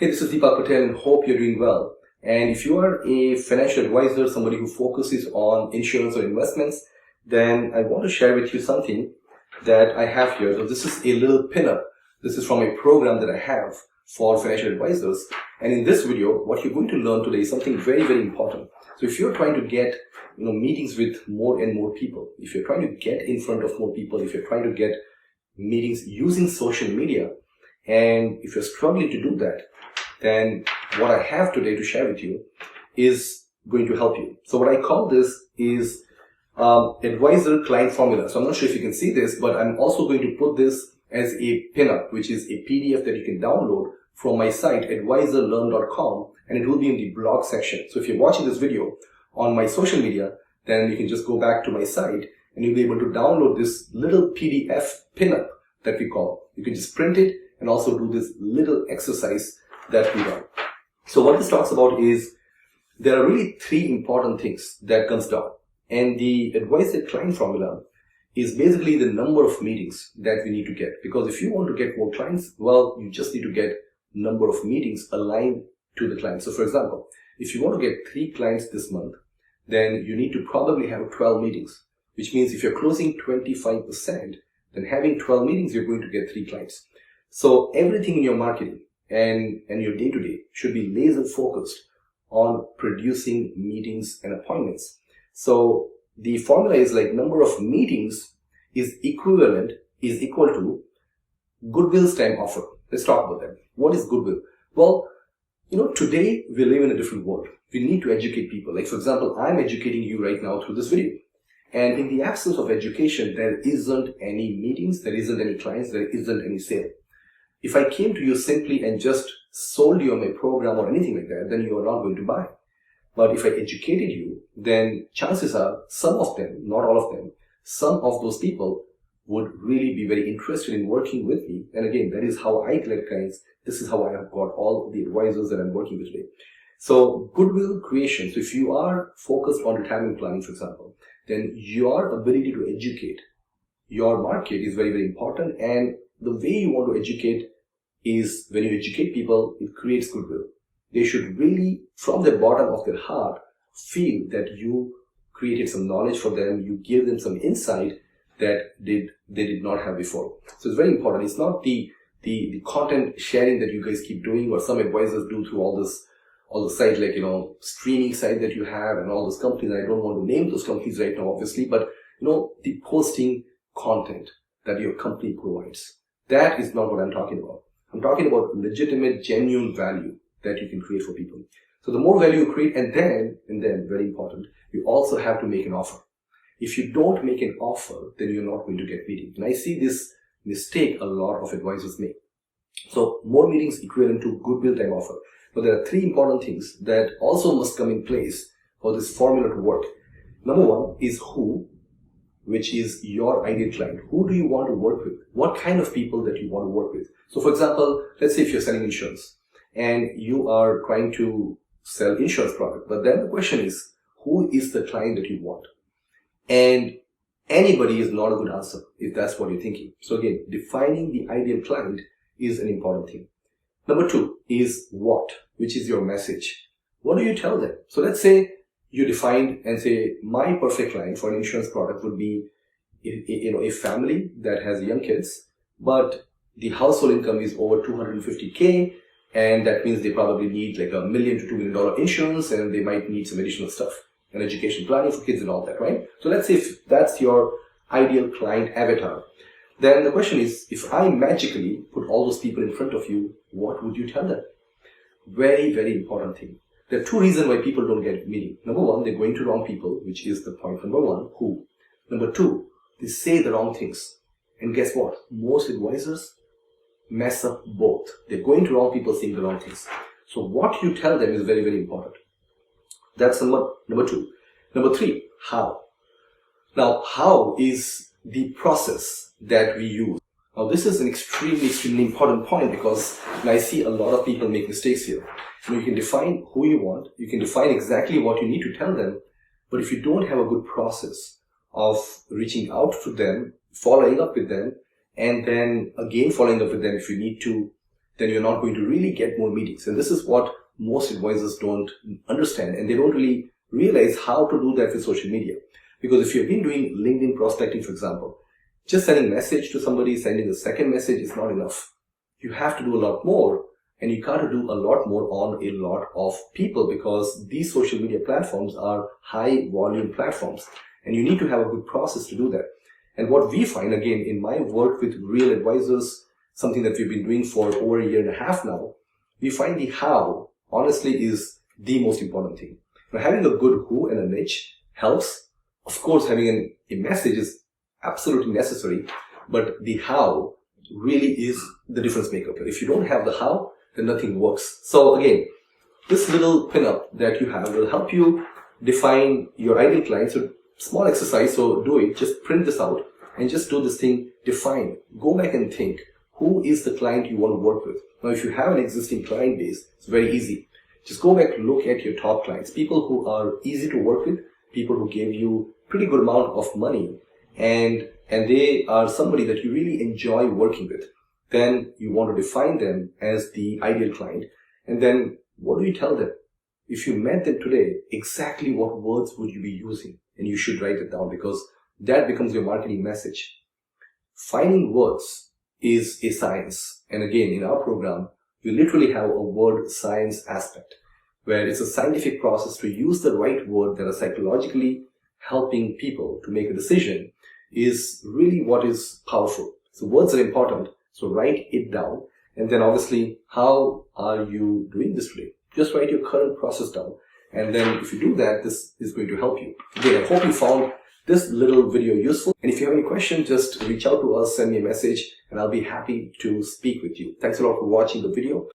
Hey, this is Deepak Patel and hope you're doing well. And if you are a financial advisor, somebody who focuses on insurance or investments, then I want to share with you something that I have here. So this is a little pinup. This is from a program that I have for financial advisors. And in this video, what you're going to learn today is something very, very important. So if you're trying to get meetings with more and more people, if you're trying to get in front of more people, if you're trying to get meetings using social media, and if you're struggling to do that, then what I have today to share with you is going to help you. So what I call this is advisor client formula. So I'm not sure if you can see this, but I'm also going to put this as a pinup, which is a PDF that you can download from my site, advisorlearn.com, and it will be in the blog section. So if you're watching this video on my social media, then you can just go back to my site and you'll be able to download this little PDF pinup that we call. You can just print it and also do this little exercise that we run. So what this talks about is there are really three important things that comes down. And the advisor client formula is basically the number of meetings that we need to get. Because if you want to get more clients, well, you just need to get number of meetings aligned to the client. So for example, if you want to get 3 clients this month, then you need to probably have 12 meetings, which means if you're closing 25%, then having 12 meetings, you're going to get 3 clients. So everything in your marketing and your day-to-day should be laser focused on producing meetings and appointments. So the formula is like number of meetings is equal to goodwill's time offer. Let's talk about that. What is goodwill? Well, today we live in a different world. We need to educate people. Like for example, I'm educating you right now through this video. And in the absence of education, there isn't any meetings, there isn't any clients, there isn't any sale. If I came to you simply and just sold you on my program or anything like that, then you are not going to buy. But if I educated you, then chances are some of them, not all of them, some of those people would really be very interested in working with me. And again, that is how I collect clients. This is how I have got all the advisors that I'm working with today. So goodwill creation. So if you are focused on retirement planning, for example, then your ability to educate your market is very, very important. And the way you want to educate is when you educate people, it creates goodwill. They should really, from the bottom of their heart, feel that you created some knowledge for them, you gave them some insight that they did not have before. So it's very important. It's not the content sharing that you guys keep doing or some advisors do through all the sites like, streaming site that you have and all those companies. I don't want to name those companies right now, obviously, but the posting content that your company provides. That is not what I'm talking about. I'm talking about legitimate, genuine value that you can create for people. So the more value you create, and then very important, you also have to make an offer. If you don't make an offer, then you're not going to get meetings. And I see this mistake a lot of advisors make. So more meetings equivalent to goodwill time offer. But there are 3 important things that also must come in place for this formula to work. Number 1 is who, which is your ideal client. Who do you want to work with? What kind of people that you want to work with? So for example, let's say if you're selling insurance and you are trying to sell insurance product, but then the question is, who is the client that you want? And anybody is not a good answer if that's what you're thinking. So again, defining the ideal client is an important thing. Number 2 is what, which is your message. What do you tell them? So let's say you define and say, my perfect client for an insurance product would be a family that has young kids, but the household income is over 250K, and that means they probably need like $1 million to $2 million insurance, and they might need some additional stuff and education planning for kids and all that, right? So let's say if that's your ideal client avatar, then the question is, if I magically put all those people in front of you, what would you tell them? Very, very important thing. There are 2 reasons why people don't get meeting. Number 1, they're going to wrong people, which is the point number 1, who. Number 2, they say the wrong things. And guess what? Most advisors mess up both. They're going to wrong people saying the wrong things. So what you tell them is very, very important. That's number 2. Number 3, how. Now, how is the process that we use. Now, this is an extremely, extremely important point because I see a lot of people make mistakes here. You can define who you want, you can define exactly what you need to tell them, but if you don't have a good process of reaching out to them, following up with them, and then again following up with them if you need to then you're not going to really get more meetings. And this is what most advisors don't understand, and they don't really realize how to do that with social media. Because if you've been doing LinkedIn prospecting, for example, just sending a message to somebody, sending a second message is not enough. You have to do a lot more, and you got to do a lot more on a lot of people, because these social media platforms are high volume platforms, and you need to have a good process to do that. And what we find, again, in my work with real advisors, something that we've been doing for over a year and a half now, we find the how, honestly, is the most important thing. Now, having a good who and a niche helps. Of course, having a message is absolutely necessary, but the how really is the difference maker. If you don't have the how, then nothing works. So again, this little pinup that you have will help you define your ideal client. So small exercise, so do it. Just print this out and just do this thing. Define. Go back and think, who is the client you want to work with? Now, if you have an existing client base, it's very easy. Just go back and look at your top clients, people who are easy to work with, people who gave you pretty good amount of money, and they are somebody that you really enjoy working with. Then you want to define them as the ideal client. And then what do you tell them? If you met them today, exactly what words would you be using? And you should write it down, because that becomes your marketing message. Finding words is a science. And again, in our program, we literally have a word science aspect, where it's a scientific process to use the right word that are psychologically helping people to make a decision is really what is powerful. So words are important. So write it down. And then obviously, how are you doing this today? Just write your current process down. And then if you do that, this is going to help you. Again, I hope you found this little video useful. And if you have any questions, just reach out to us, send me a message, and I'll be happy to speak with you. Thanks a lot for watching the video.